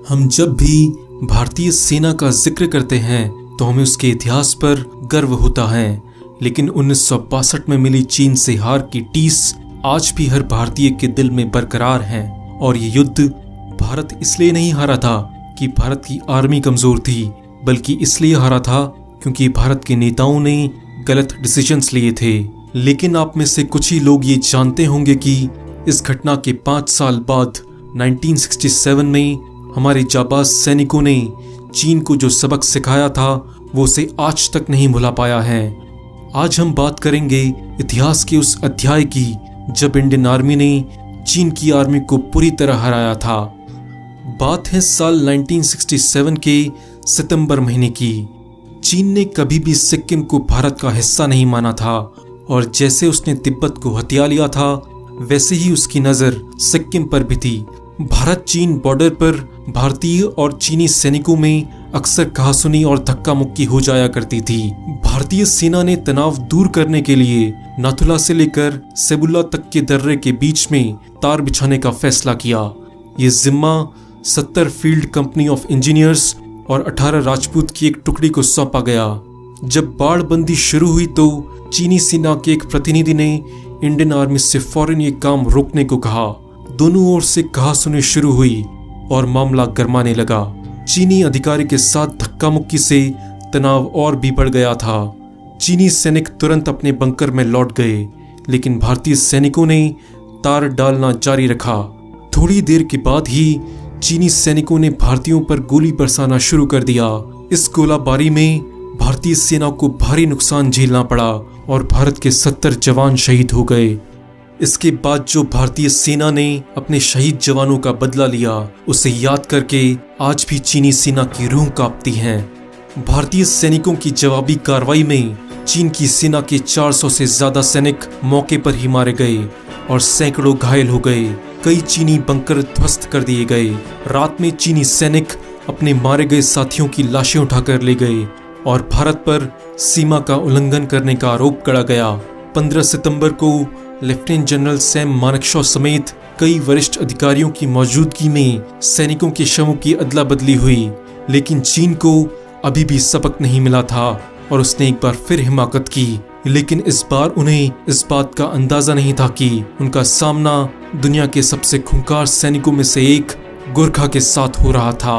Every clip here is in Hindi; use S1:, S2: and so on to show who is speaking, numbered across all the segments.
S1: हम जब भी भारतीय सेना का जिक्र करते हैं तो हमें उसके इतिहास पर गर्व होता है, लेकिन 1962 में मिली चीन से हार की टीस आज भी हर भारतीय के दिल में बरकरार है। और ये युद्ध भारत इसलिए नहीं हारा था कि भारत की आर्मी कमजोर थी, बल्कि इसलिए हारा था क्योंकि भारत के नेताओं ने गलत डिसीजंस लिए थे। लेकिन आप में से कुछ ही लोग ये जानते होंगे कि इस घटना के 5 साल बाद 1967 में हमारे जाबाज सैनिकों ने चीन को जो सबक सिखाया था वो उसे आज तक नहीं भुला पाया है। आज हम बात करेंगे इतिहास के उस अध्याय की जब इंडियन आर्मी ने चीन की आर्मी को पूरी तरह हराया था। बात है साल 1967 के सितंबर महीने की। चीन ने कभी भी सिक्किम को भारत का हिस्सा नहीं माना था और जैसे उसने तिब्बत को हथिया लिया था वैसे ही उसकी नजर सिक्किम पर भी थी। भारत चीन बॉर्डर पर भारतीय और चीनी सैनिकों में अक्सर कहासुनी और धक्का मुक्की हो जाया करती थी। भारतीय सेना ने तनाव दूर करने के लिए नाथुला से लेकर सेबुल्ला तक के दर्रे के बीच में तार बिछाने का फैसला किया। ये जिम्मा 70 फील्ड कंपनी ऑफ इंजीनियर्स और 18 राजपूत की एक टुकड़ी को सौंपा गया। जब बाड़बंदी शुरू हुई तो चीनी सेना के एक प्रतिनिधि ने इंडियन आर्मी से फौरन ये काम रोकने को कहा। दोनों ओर से कहासुनी शुरू हुई और मामला गरमाने लगा। चीनी अधिकारी के साथ धक्का मुक्की से तनाव और भी बढ़ गया था। चीनी सैनिक तुरंत अपने बंकर में लौट गए, लेकिन भारतीय सैनिकों ने तार डालना जारी रखा। थोड़ी देर के बाद ही चीनी सैनिकों ने भारतीयों पर गोली बरसाना शुरू कर दिया। इस गोलाबारी में भारतीय सेना को भारी नुकसान झेलना पड़ा और भारत के 70 जवान शहीद हो गए। इसके बाद जो भारतीय सेना ने अपने शहीद जवानों का बदला लिया उसे याद करके आज भी चीनी सेना की रूह कांपती है। भारतीय सैनिकों की जवाबी कार्रवाई में चीन की सेना के 400 से ज्यादा सैनिक मौके पर ही मारे गए और सैकड़ों घायल हो गए। कई चीनी बंकर ध्वस्त कर दिए गए। रात में चीनी सैनिक अपने मारे गए साथियों की लाशें उठाकर ले गए और भारत पर सीमा का उल्लंघन करने का आरोप गढ़ा गया। 15 सितंबर को लेफ्टिनेंट जनरल सैम मानेकशॉ समेत कई वरिष्ठ अधिकारियों की मौजूदगी में सैनिकों के शवों की अदला बदली हुई, लेकिन चीन को अभी भी सबक नहीं मिला था और उसने एक बार फिर हिमाकत की। लेकिन इस बार उन्हें इस बात का अंदाजा नहीं था कि उनका सामना दुनिया के सबसे खूंखार सैनिकों में से एक गोरखा के साथ हो रहा था।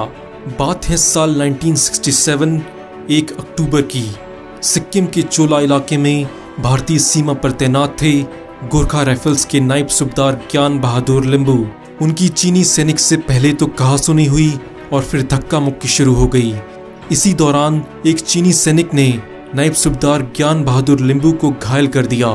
S1: बात है साल 1967 1 अक्टूबर की। सिक्किम के चोला इलाके में भारतीय सीमा पर तैनात थे गोरखा राइफल्स के नायब सूबेदार ज्ञान बहादुर लिम्बू। उनकी चीनी सैनिक से पहले तो कहासुनी हुई और फिर धक्का मुक्की शुरू हो गई। इसी दौरान एक चीनी सैनिक ने नायब सूबेदार ज्ञान बहादुर लिम्बू को घायल कर दिया।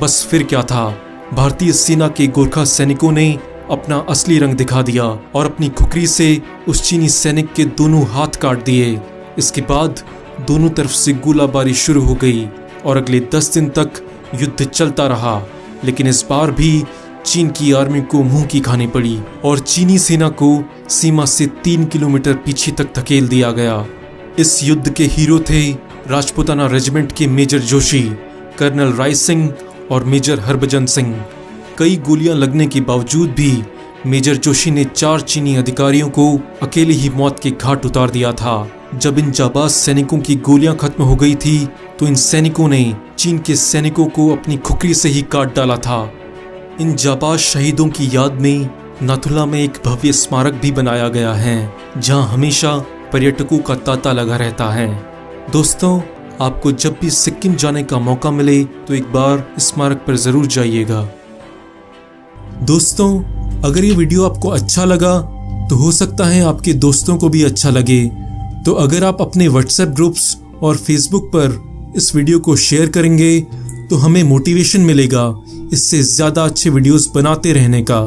S1: बस फिर क्या था, भारतीय सेना के गोरखा सैनिकों ने अपना असली रंग दिखा दिया और अपनी खुखरी से उस चीनी सैनिक के दोनों हाथ काट दिए। इसके बाद दोनों तरफ से गोलाबारी शुरू हो गई और अगले 10 दिन तक युद्ध चलता रहा। लेकिन इस बार भी चीन की आर्मी को मुंह की खानी पड़ी और चीनी सेना को सीमा से 3 किलोमीटर पीछे तक धकेल दिया गया। इस युद्ध के हीरो थे राजपूताना रेजिमेंट के मेजर जोशी, कर्नल राय सिंह और मेजर हरभजन सिंह। कई गोलियां लगने के बावजूद भी मेजर जोशी ने 4 चीनी अधिकारियों को अकेले ही मौत के घाट उतार दिया था। जब इन जाबाज सैनिकों की गोलियां खत्म हो गई थी तो इन सैनिकों ने चीन के सैनिकों को अपनी खुखरी से ही काट डाला था। इन जाबाज शहीदों की याद में नाथुला में एक भव्य स्मारक भी बनाया गया है जहां हमेशा पर्यटकों का तांता लगा रहता है। दोस्तों, आपको जब भी सिक्किम जाने का मौका मिले तो एक बार इस स्मारक पर जरूर जाइएगा। दोस्तों, अगर ये वीडियो आपको अच्छा लगा तो हो सकता है आपके दोस्तों को भी अच्छा लगे, तो अगर आप अपने व्हाट्सएप ग्रुप्स और फेसबुक पर इस वीडियो को शेयर करेंगे तो हमें मोटिवेशन मिलेगा इससे ज्यादा अच्छे वीडियोस बनाते रहने का।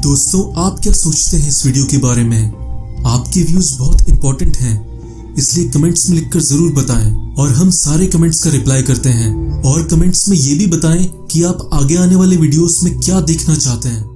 S1: दोस्तों, आप क्या सोचते हैं इस वीडियो के बारे में? आपके व्यूज बहुत इंपॉर्टेंट हैं, इसलिए कमेंट्स में लिखकर जरूर बताएं और हम सारे कमेंट्स का रिप्लाई करते हैं। और कमेंट्स में ये भी बताएं कि आप आगे आने वाले वीडियोस में क्या देखना चाहते हैं।